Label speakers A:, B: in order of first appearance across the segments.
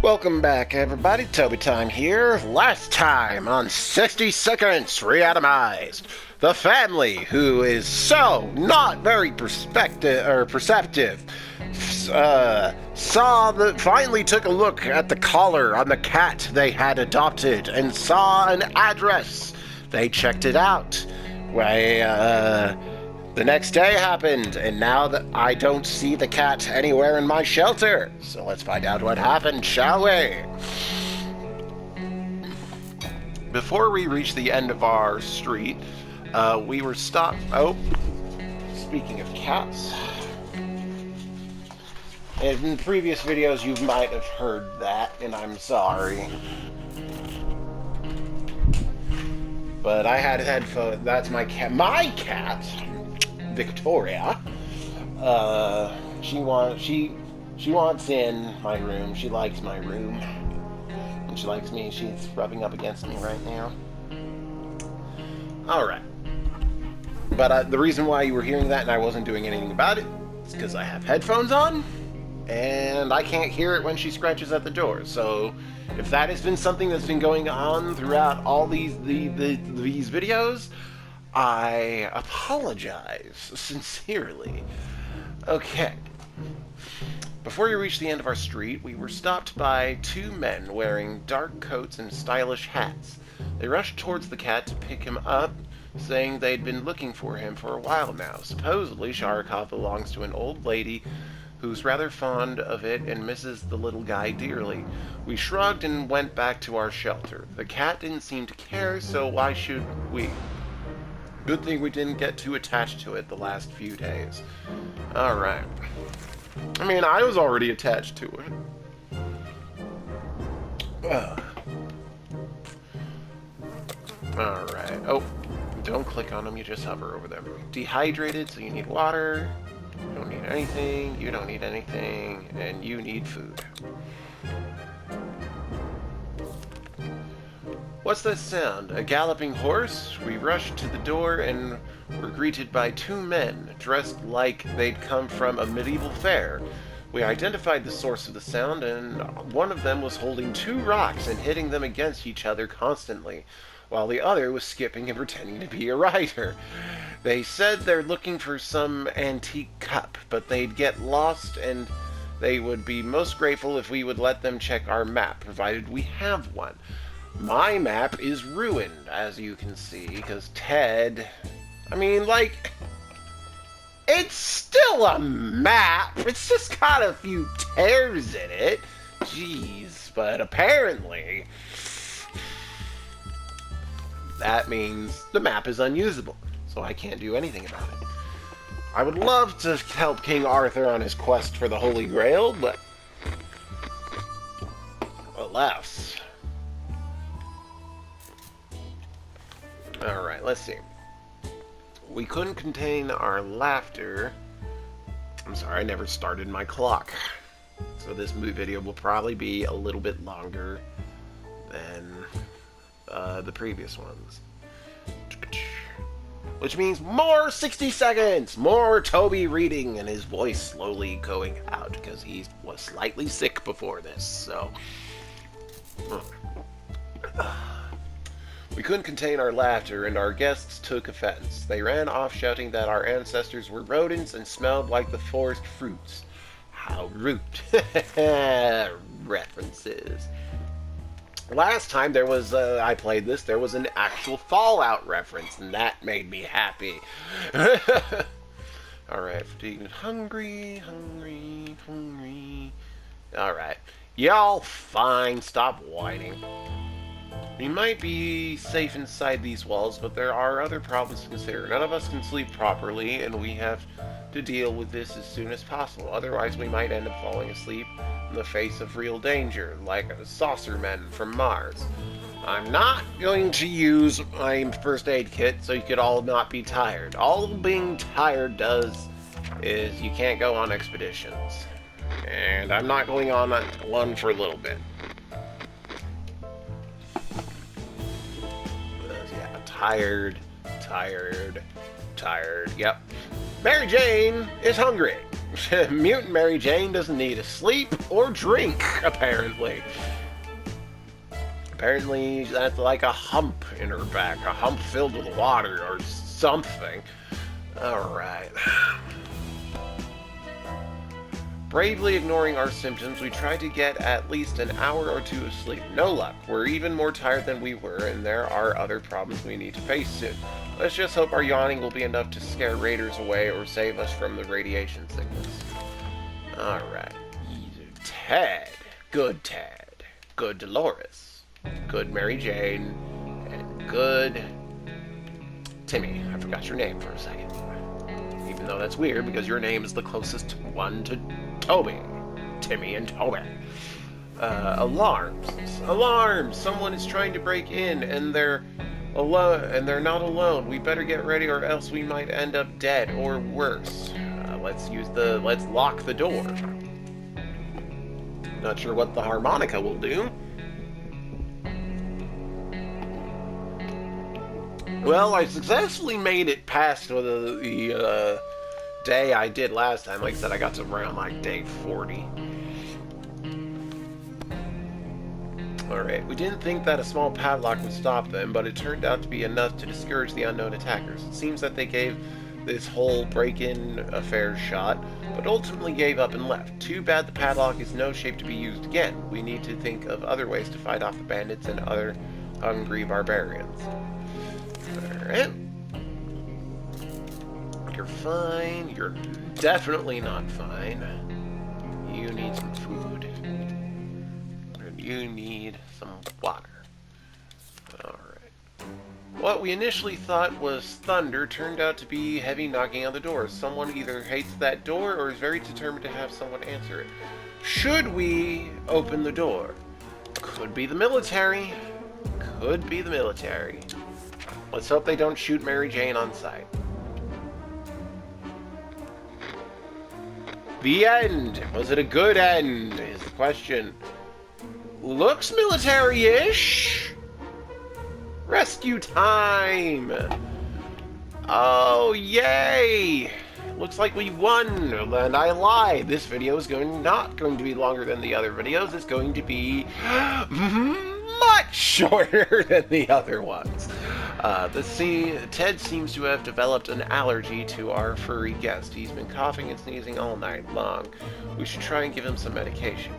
A: Welcome back, everybody. Tobytime here. Last time on 60 Seconds Reatomized, the family who is so not very perceptive finally took a look at the collar on the cat they had adopted and saw an address. They checked it out. The next day happened, and now that I don't see the cat anywhere in my shelter. So let's find out what happened, shall we? Before we reached the end of our street, we were stopped... Oh, speaking of cats. In previous videos, you might have heard that, and I'm sorry. But I had headphones. That's my cat. My cat! Victoria. She wants in my room. She likes my room. And she likes me. She's rubbing up against me right now. Alright. But the reason why you were hearing that and I wasn't doing anything about it is because I have headphones on and I can't hear it when she scratches at the door. So if that has been something that's been going on throughout all these videos, I apologize sincerely. Okay. Before we reached the end of our street, we were stopped by two men wearing dark coats and stylish hats. They rushed towards the cat to pick him up, saying they'd been looking for him for a while now. Supposedly, Sharikov belongs to an old lady who's rather fond of it and misses the little guy dearly. We shrugged and went back to our shelter. The cat didn't seem to care, so why should we? Good thing we didn't get too attached to it the last few days. Alright. I mean, I was already attached to it. Alright. Oh, don't click on them, you just hover over them. Dehydrated, so you need water. You don't need anything, you don't need anything, and you need food. What's that sound? A galloping horse? We rushed to the door and were greeted by two men, dressed like they'd come from a medieval fair. We identified the source of the sound, and one of them was holding two rocks and hitting them against each other constantly, while the other was skipping and pretending to be a rider. They said they're looking for some antique cup, but they'd get lost and they would be most grateful if we would let them check our map, provided we have one. My map is ruined, as you can see, because Ted... I mean, like... It's still a map! It's just got a few tears in it. Jeez, but apparently... that means the map is unusable, so I can't do anything about it. I would love to help King Arthur on his quest for the Holy Grail, but... alas... Alright, let's see. We couldn't contain our laughter. I'm sorry, I never started my clock. So this video will probably be a little bit longer than the previous ones. Which means more 60 seconds! More Toby reading and his voice slowly going out because he was slightly sick before this, so... We couldn't contain our laughter, and our guests took offense. They ran off shouting that our ancestors were rodents and smelled like the forest fruits. How rude. References. Last time there was, I played this, there was an actual Fallout reference, and that made me happy. Alright, fatigued and hungry. Alright. Y'all fine, stop whining. We might be safe inside these walls, but there are other problems to consider. None of us can sleep properly, and we have to deal with this as soon as possible. Otherwise, we might end up falling asleep in the face of real danger, like saucer men from Mars. I'm not going to use my first aid kit, so you could all not be tired. All being tired does is you can't go on expeditions. And I'm not going on one for a little bit. Tired. Yep. Mary Jane is hungry. Mutant Mary Jane doesn't need to sleep or drink, apparently. Apparently, that's like a hump in her back. A hump filled with water or something. Alright. Bravely ignoring our symptoms, we tried to get at least an hour or two of sleep. No luck. We're even more tired than we were, and there are other problems we need to face soon. Let's just hope our yawning will be enough to scare raiders away or save us from the radiation sickness. Alright. Ted. Good Ted. Good Dolores. Good Mary Jane. And good Timmy. I forgot your name for a second. Even though that's weird because your name is the closest one to Toby. Timmy and Toby. Alarms. Alarms! Someone is trying to break in and they're alone, and they're not alone. We better get ready or else we might end up dead or worse. Let's lock the door. Not sure what the harmonica will do. Well, I successfully made it past the day I did last time. Like I said, I got to around like day 40. Alright, we didn't think that a small padlock would stop them, but it turned out to be enough to discourage the unknown attackers. It seems that they gave this whole break-in affair shot, but ultimately gave up and left. Too bad the padlock is no shape to be used again. We need to think of other ways to fight off the bandits and other hungry barbarians. Alright. You're fine. You're definitely not fine. You need some food. And you need some water. Alright. What we initially thought was thunder turned out to be heavy knocking on the door. Someone either hates that door or is very determined to have someone answer it. Should we open the door? Could be the military. Could be the military. Let's hope they don't shoot Mary Jane on sight. The end! Was it a good end? Is the question. Looks military-ish. Rescue time! Oh, yay! Looks like we won, and I lied. This video is not going to be longer than the other videos. It's going to be much shorter than the other ones. Ted seems to have developed an allergy to our furry guest. He's been coughing and sneezing all night long. We should try and give him some medication.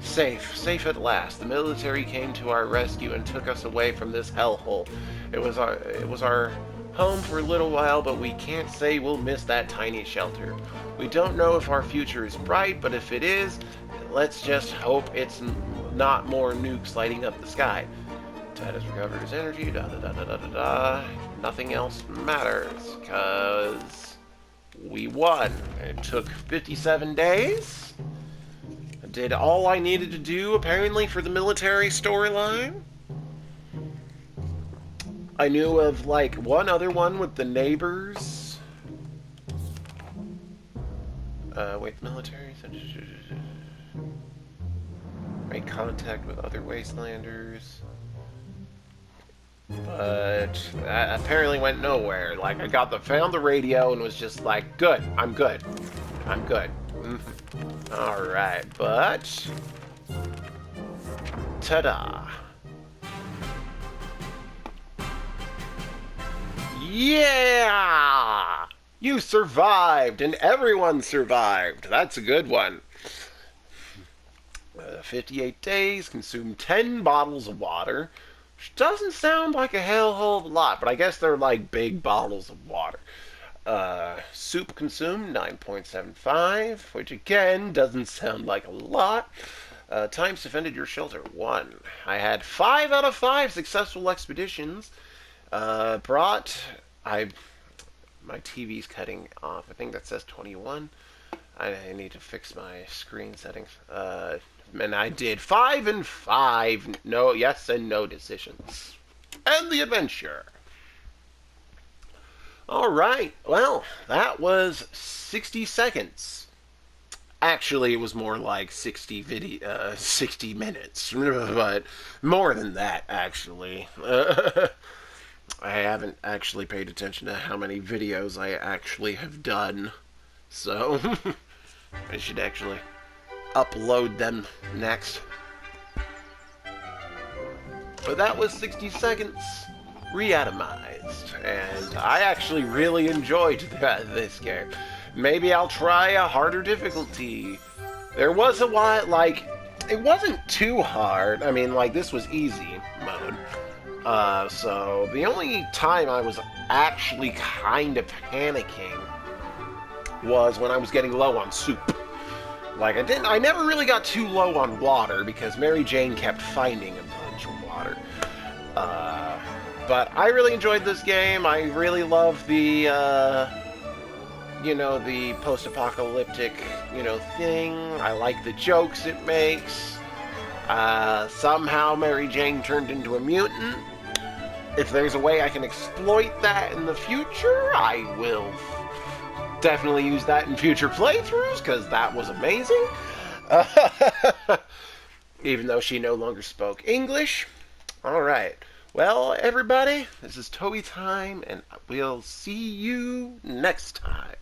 A: Safe at last. The military came to our rescue and took us away from this hellhole. It was our home for a little while, but we can't say we'll miss that tiny shelter. We don't know if our future is bright, but if it is, let's just hope it's not more nukes lighting up the sky. Ted has recovered his energy, Nothing else matters, because we won. It took 57 days. I did all I needed to do, apparently, for the military storyline. I knew of, like, one other one with the neighbors. Wait, military... Make contact with other wastelanders. But that apparently went nowhere. Like, I found the radio and was just like, good, I'm good. I'm good. Alright, but... Ta-da. Yeah! You survived, and everyone survived. That's a good one. 58 days, consumed 10 bottles of water. Which doesn't sound like a hell of a lot, but I guess they're like big bottles of water. Soup consumed 9.75, which again doesn't sound like a lot. Times defended your shelter 1. I had 5 out of 5 successful expeditions. My TV's cutting off. I think that says 21. I need to fix my screen settings. And I did 5 and 5. No, yes and no decisions. And the adventure. Alright, well, that was 60 seconds. Actually, it was more like 60 minutes. But more than that, actually. I haven't actually paid attention to how many videos I actually have done. So... I should actually upload them next. But that was 60 Seconds Reatomized, and I actually really enjoyed this game. Maybe I'll try a harder difficulty. There was a while, like, it wasn't too hard. I mean, like, this was easy mode. So the only time I was actually kind of panicking was when I was getting low on soup. Like, I never really got too low on water because Mary Jane kept finding a bunch of water. But I really enjoyed this game. I really love the, you know, the post-apocalyptic, you know, thing. I like the jokes it makes. Somehow Mary Jane turned into a mutant. If there's a way I can exploit that in the future, I will definitely use that in future playthroughs, because that was amazing. Even though she no longer spoke English. Alright. Well, everybody, this is Tobytime, and we'll see you next time.